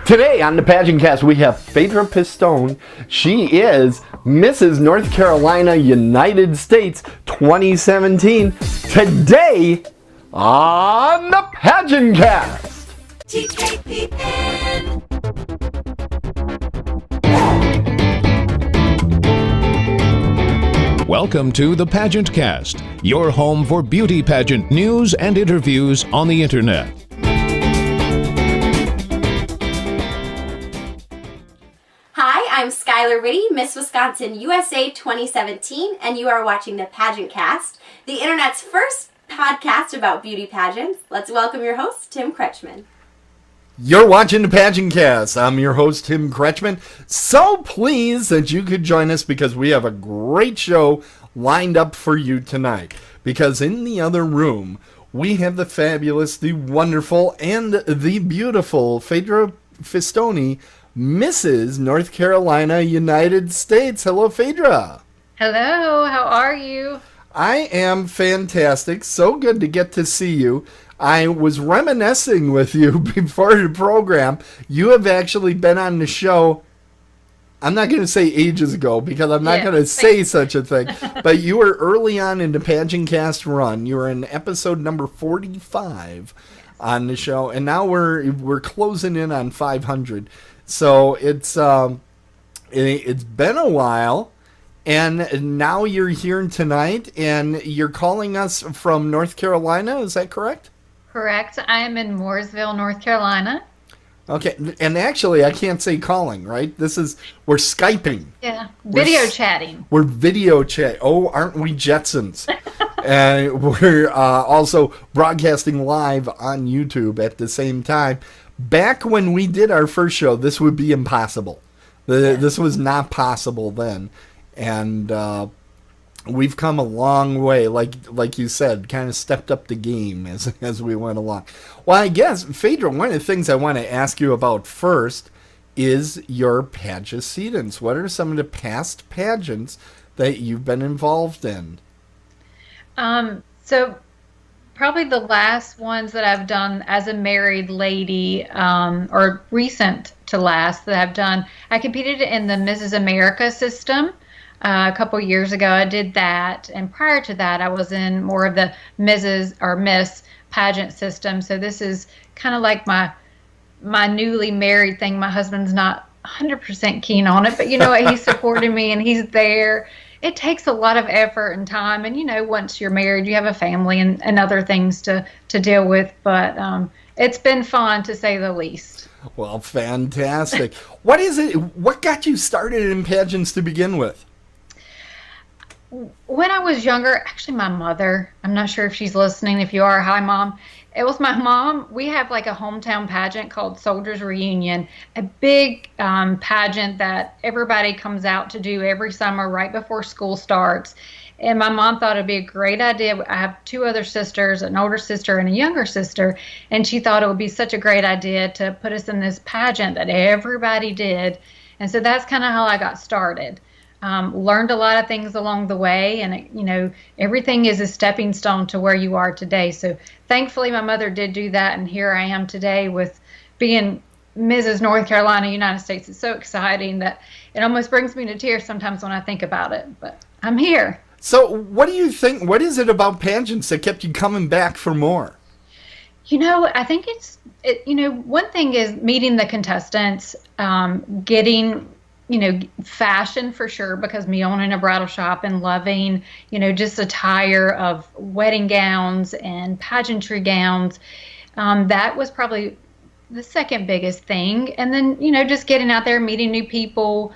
Today on the PageantCast, we have Phaedra Pistone. She is Mrs. North Carolina, United States 2017. Today on the PageantCast. TKPN. Welcome to the PageantCast, your home for beauty pageant news and interviews on the internet. I'm Skylar Ritty, Miss Wisconsin USA 2017, and you are watching the PageantCast, the internet's first podcast about beauty pageants. Let's welcome your host, Tim Kretschmann. You're watching the PageantCast. I'm your host, Tim Kretschmann. So pleased that you could join us because we have a great show lined up for you tonight. Because in the other room, we have the fabulous, the wonderful, and the beautiful Phaedra Pistone, Mrs. North Carolina, United States. Hello, Phaedra. Hello, how are you? I am fantastic. So good to get to see you. I was reminiscing with you before the program. You have actually been on the show, I'm not going to say ages ago because I'm not going to say such a thing, but you were early on in the PageantCast run. You were in episode number 45 on the show, and now we're closing in on 500. So it's been a while, and now you're here tonight, and you're calling us from North Carolina. Is that correct? Correct. I am in Mooresville, North Carolina. Okay, and actually, I can't say calling, right? We're Skyping. Yeah, video chatting. We're video chat. Oh, aren't we Jetsons? And we're also broadcasting live on YouTube at the same time. Back when we did our first show, this would be impossible. This was not possible then. And we've come a long way, like you said, kind of stepped up the game as we went along. Well, I guess, Phaedra, one of the things I want to ask you about first is your pageantcedents. What are some of the past pageants that you've been involved in? So probably the last ones that I've done as a married lady, or recent to last that I've done, I competed in the Mrs. America system. A couple years ago, I did that, and prior to that, I was in more of the Mrs. or Miss pageant system. So this is kind of like my newly married thing. My husband's not 100% keen on it, but you know what? He's supporting me, and he's there. It takes a lot of effort and time, and you know, once you're married, you have a family and other things to deal with. But it's been fun, to say the least. Well, fantastic. What is it? What got you started in pageants to begin with? When I was younger, actually my mother, I'm not sure if she's listening. If you are, hi Mom. It was my mom. We have like a hometown pageant called Soldiers Reunion, a big pageant that everybody comes out to do every summer right before school starts. And my mom thought it'd be a great idea. I have two other sisters, an older sister and a younger sister, and she thought it would be such a great idea to put us in this pageant that everybody did. And so that's kind of how I got started. Learned a lot of things along the way, and you know, everything is a stepping stone to where you are today. So thankfully my mother did do that, and here I am today with being Mrs. North Carolina, United States. It's so exciting that it almost brings me to tears sometimes when I think about it, but I'm here. So what do you think, what is it about pageants that kept you coming back for more? You know, I think you know, one thing is meeting the contestants, getting, you know, fashion for sure, because me owning a bridal shop and loving, you know, just attire of wedding gowns and pageantry gowns. That was probably the second biggest thing. And then, you know, just getting out there, meeting new people,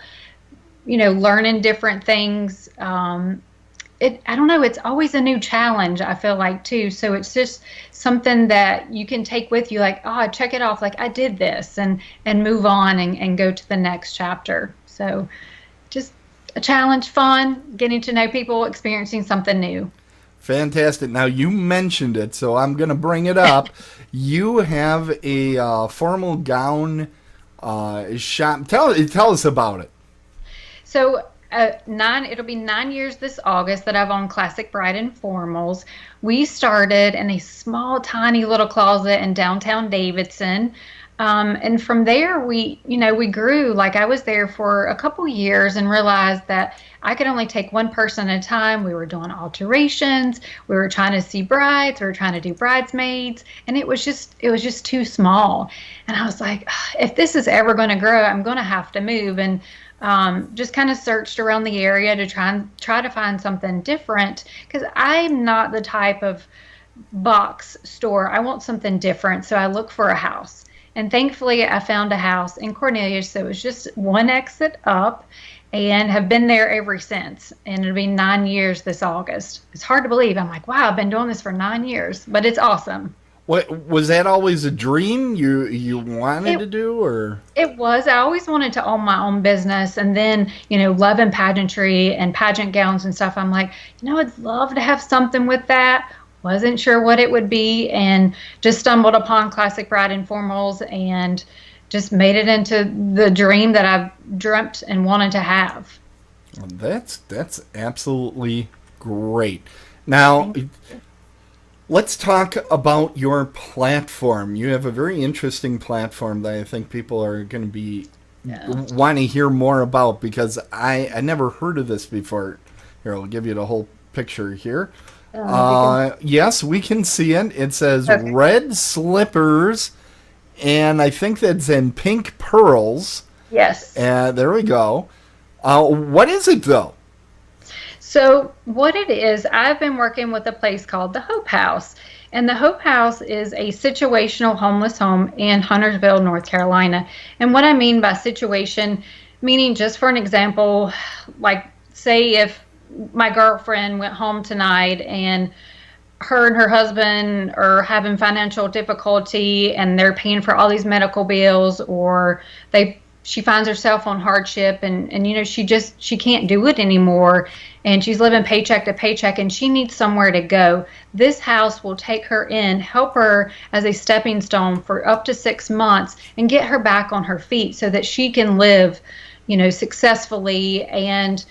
you know, learning different things. I don't know, it's always a new challenge, I feel like, too. So it's just something that you can take with you, like, oh, check it off, like I did this, and move on and go to the next chapter. So just a challenge, fun, getting to know people, experiencing something new. Fantastic. Now, you mentioned it, so I'm going to bring it up. You have a formal gown shop. Tell us about it. So it'll be 9 years this August that I've owned Classic Bride Informals. We started in a small, tiny little closet in downtown Davidson. And from there, we grew. Like, I was there for a couple years and realized that I could only take one person at a time. We were doing alterations. We were trying to see brides. We were trying to do bridesmaids. And it was just too small. And I was like, if this is ever going to grow, I'm going to have to move. And just kind of searched around the area to try to find something different, because I'm not the type of box store. I want something different. So I look for a house. And thankfully, I found a house in Cornelius. So it was just one exit up, and have been there ever since. And it'll be 9 years this August. It's hard to believe. I'm like, wow, I've been doing this for 9 years, but it's awesome. What was that always a dream you wanted to do, or? It was. I always wanted to own my own business, and then, loving pageantry and pageant gowns and stuff. I'm like, I'd love to have something with that. Wasn't sure what it would be, and just stumbled upon Classic Bride Informals and just made it into the dream that I've dreamt and wanted to have. Well, that's absolutely great. Now, let's talk about your platform. You have a very interesting platform that I think people are going to be want to hear more about, because I never heard of this before. Here, I'll give you the whole picture here. Yes, we can see it. It says red slippers, and I think that's in pink pearls. Yes. There we go. What is it, though? So what it is, I've been working with a place called the Hope House. And the Hope House is a situational homeless home in Huntersville, North Carolina. And what I mean by situation, meaning, just for an example, like, say if my girlfriend went home tonight and her and her husband are having financial difficulty and they're paying for all these medical bills, or she finds herself on hardship and she can't do it anymore, and she's living paycheck to paycheck and she needs somewhere to go. This house will take her in, help her as a stepping stone for up to 6 months, and get her back on her feet so that she can live successfully and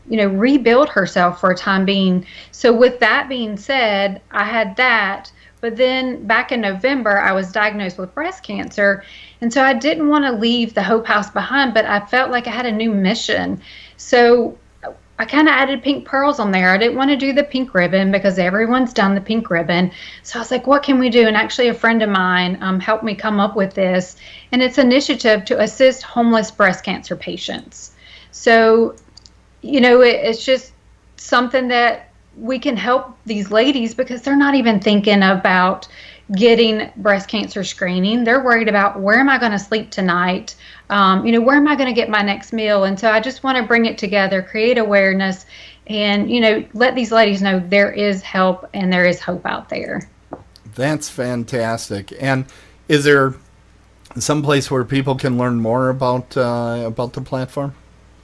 rebuild herself for a time being. So with that being said, I had that, but then back in November, I was diagnosed with breast cancer. And so I didn't want to leave the Hope House behind, but I felt like I had a new mission. So I kind of added pink pearls on there. I didn't want to do the pink ribbon because everyone's done the pink ribbon. So I was like, what can we do? And actually a friend of mine helped me come up with this. And it's an initiative to assist homeless breast cancer patients. So, it's just something that we can help these ladies, because they're not even thinking about getting breast cancer screening. They're worried about, where am I going to sleep tonight? Where am I going to get my next meal? And so I just want to bring it together, create awareness, and, let these ladies know there is help and there is hope out there. That's fantastic. And is there some place where people can learn more about the platform?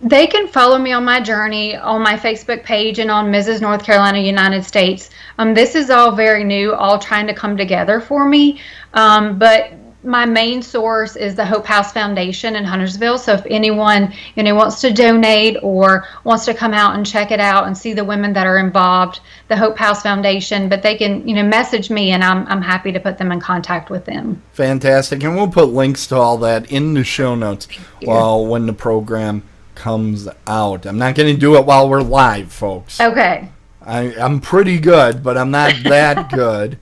They can follow me on my journey on my Facebook page and on Mrs. North Carolina, United States. This is all very new, all trying to come together for me. But my main source is the Hope House Foundation in Huntersville. So if anyone wants to donate or wants to come out and check it out and see the women that are involved, the Hope House Foundation, but they can message me, and I'm happy to put them in contact with them. Fantastic. And we'll put links to all that in the show notes when the program comes out. I'm not going to do it while we're live, folks. Okay. I'm pretty good, but I'm not that good.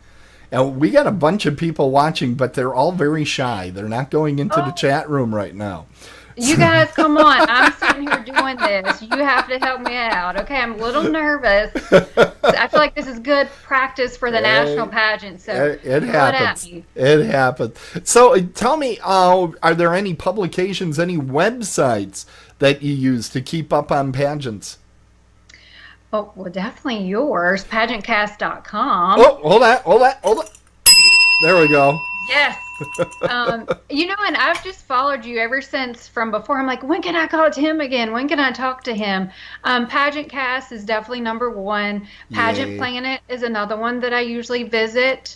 And we got a bunch of people watching, but they're all very shy. They're not going into the chat room right now. You guys, come on. I'm sitting here doing this. You have to help me out. Okay, I'm a little nervous. I feel like this is good practice for the national pageant. So it happens. It happens. So tell me, are there any publications, any websites that you use to keep up on pageants? Oh, well, definitely yours, PageantCast.com. Oh, hold on. There we go. Yes. And I've just followed you ever since from before. I'm like, when can I call to him again? When can I talk to him? PageantCast is definitely number one. Pageant Planet is another one that I usually visit.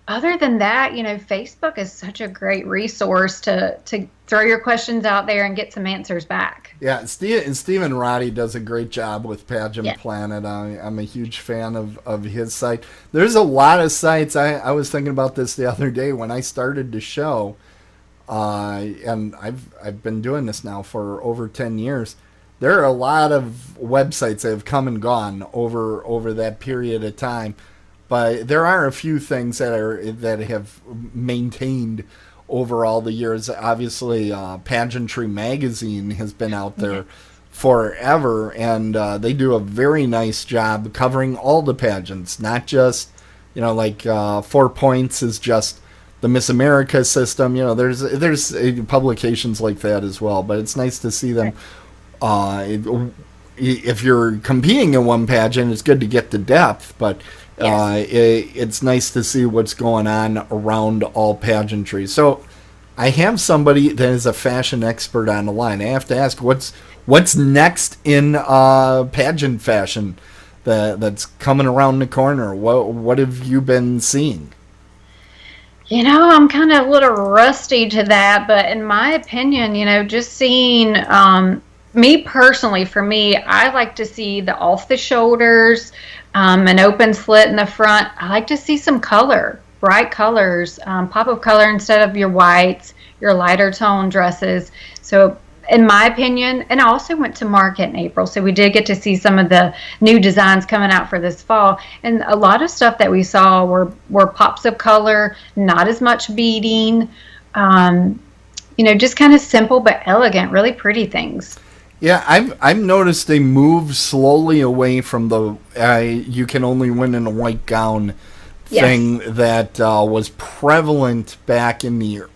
Other than that, Facebook is such a great resource to throw your questions out there and get some answers back. Yeah, Steve and Roddy does a great job with Pageant Yeah. Planet. I'm a huge fan of his site. There's a lot of sites. I was thinking about this the other day when I started the show, and I've been doing this now for over 10 years. There are a lot of websites that have come and gone over that period of time, but there are a few things that have maintained over all the years. Obviously, Pageantry Magazine has been out there forever, and they do a very nice job covering all the pageants, not just, like 4 Points is just the Miss America system. There's publications like that as well, but it's nice to see them. If you're competing in one pageant, it's good to get the depth, but it's nice to see what's going on around all pageantry. So I have somebody that is a fashion expert on the line. I have to ask, what's next in pageant fashion that's coming around the corner? What have you been seeing? I'm kind of a little rusty to that, but in my opinion, just seeing me personally, for me, I like to see the off the shoulders, an open slit in the front. I like to see some color, bright colors, pop of color instead of your whites, your lighter tone dresses. So in my opinion, and I also went to market in April, so we did get to see some of the new designs coming out for this fall. And a lot of stuff that we saw were pops of color, not as much beading, just kind of simple but elegant, really pretty things. Yeah, I've noticed they move slowly away from the you can only win in a white gown thing that was prevalent back in the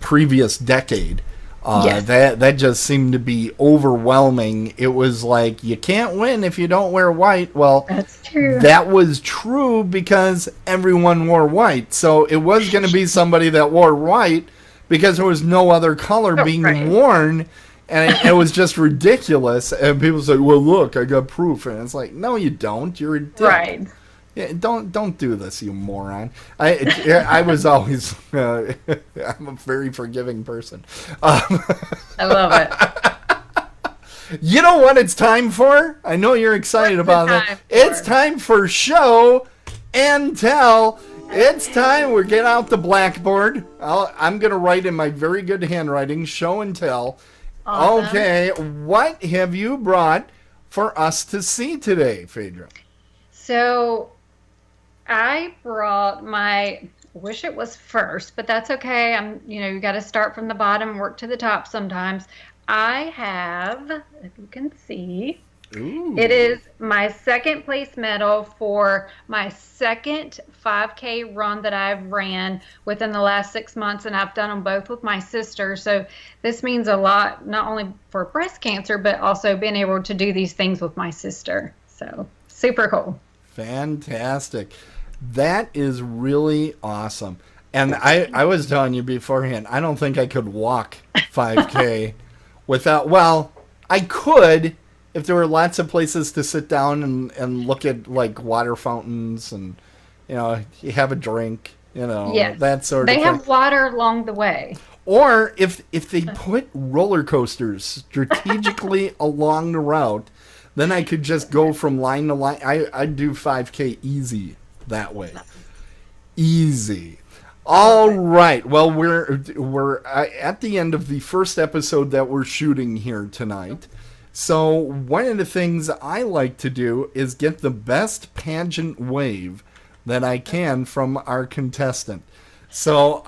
previous decade. That just seemed to be overwhelming. It was like, you can't win if you don't wear white. Well, that's true. That was true because everyone wore white. So it was going to be somebody that wore white because there was no other color being worn, and it was just ridiculous. And people say, well, look, I got proof. And it's like, no, you don't. You're a dick. Right. Yeah, don't do this, you moron. I was always I'm a very forgiving person. I love it. You know what it's time for? I know you're excited about that. It's time for show and tell. It's time we get out the blackboard. I'm going to write in my very good handwriting, show and tell. Awesome. Okay, what have you brought for us to see today, Phaedra? So I brought wish it was first, but that's okay. You got to start from the bottom, work to the top sometimes. I have, if you can see, it is my second place medal for my second 5K run that I've ran within the last 6 months, and I've done them both with my sister. So this means a lot, not only for breast cancer, but also being able to do these things with my sister. So super cool. Fantastic. That is really awesome. And I was telling you beforehand, I don't think I could walk 5K without, well, I could if there were lots of places to sit down and look at like water fountains and, you have a drink, that sort of thing. They have water along the way. Or if they put roller coasters strategically along the route, then I could just go from line to line. I'd do 5K easy that way. Easy. All right. Well, we're at the end of the first episode that we're shooting here tonight. So one of the things I like to do is get the best pageant wave that I can from our contestant. So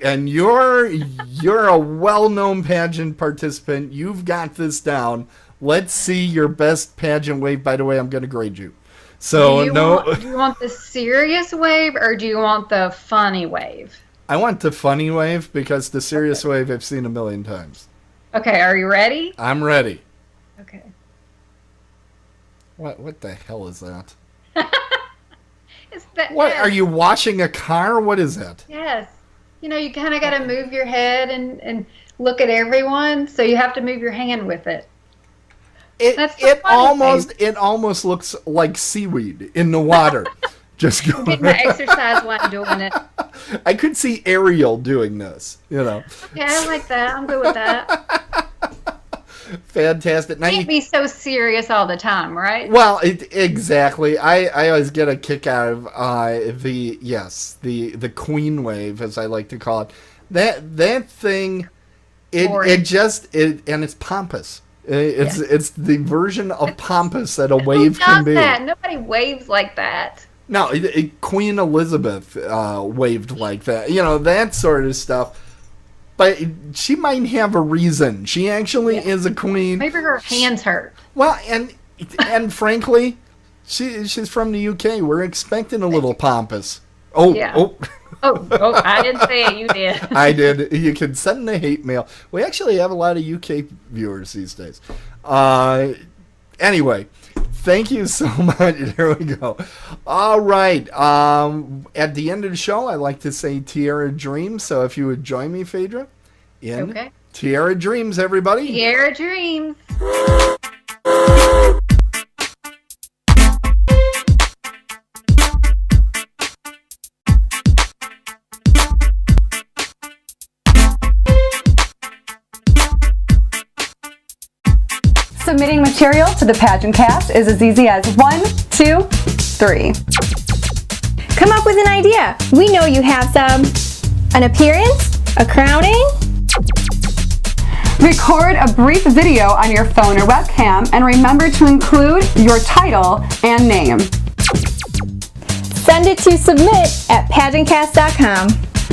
you're a well-known pageant participant. You've got this down. Let's see your best pageant wave. By the way, I'm going to grade you. So do you want the serious wave or do you want the funny wave? I want the funny wave because the serious wave I've seen a million times. Okay, are you ready? I'm ready. Okay. What the hell is that? What are you washing a car? What is that? Yes. You kind of got to move your head and look at everyone, so you have to move your hand with it. It almost looks like seaweed in the water. Just going. Getting the exercise while I'm doing it. I could see Ariel doing this, Yeah, I like that. I'm good with that. Fantastic. Now Can't be so serious all the time, right? Well, exactly. I always get a kick out of the queen wave, as I like to call it. That thing, and it's pompous. It's the version of pompous that a wave can be. That? Nobody waves like that. No, Queen Elizabeth waved like that. That sort of stuff. But she might have a reason. She actually is a queen. Maybe her hands hurt. Well, and frankly, she's from the UK. We're expecting a little pompous. Oh, yeah. Oh, I didn't say it. You did. I did. You can send a hate mail. We actually have a lot of UK viewers these days. Anyway, thank you so much. There we go. All right. At the end of the show, I like to say Tierra Dreams. So if you would join me, Phaedra, in Tierra Dreams, everybody. Tierra Dreams. Submitting material to the PageantCast is as easy as 1, 2, 3. Come up with an idea. We know you have some. An appearance? A crowning? Record a brief video on your phone or webcam and remember to include your title and name. Send it to submit@PageantCast.com.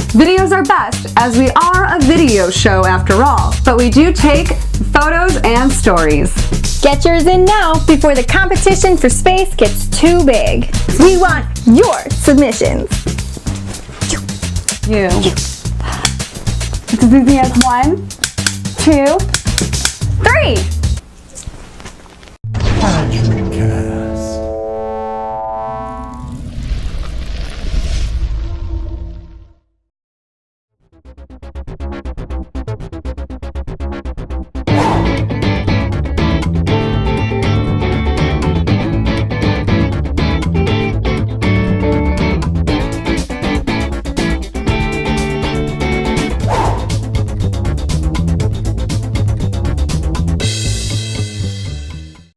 Videos are best as we are a video show after all, but we do take photos and stories. Get yours in now before the competition for space gets too big. We want your submissions. You. It's as easy as 1, 2, 3.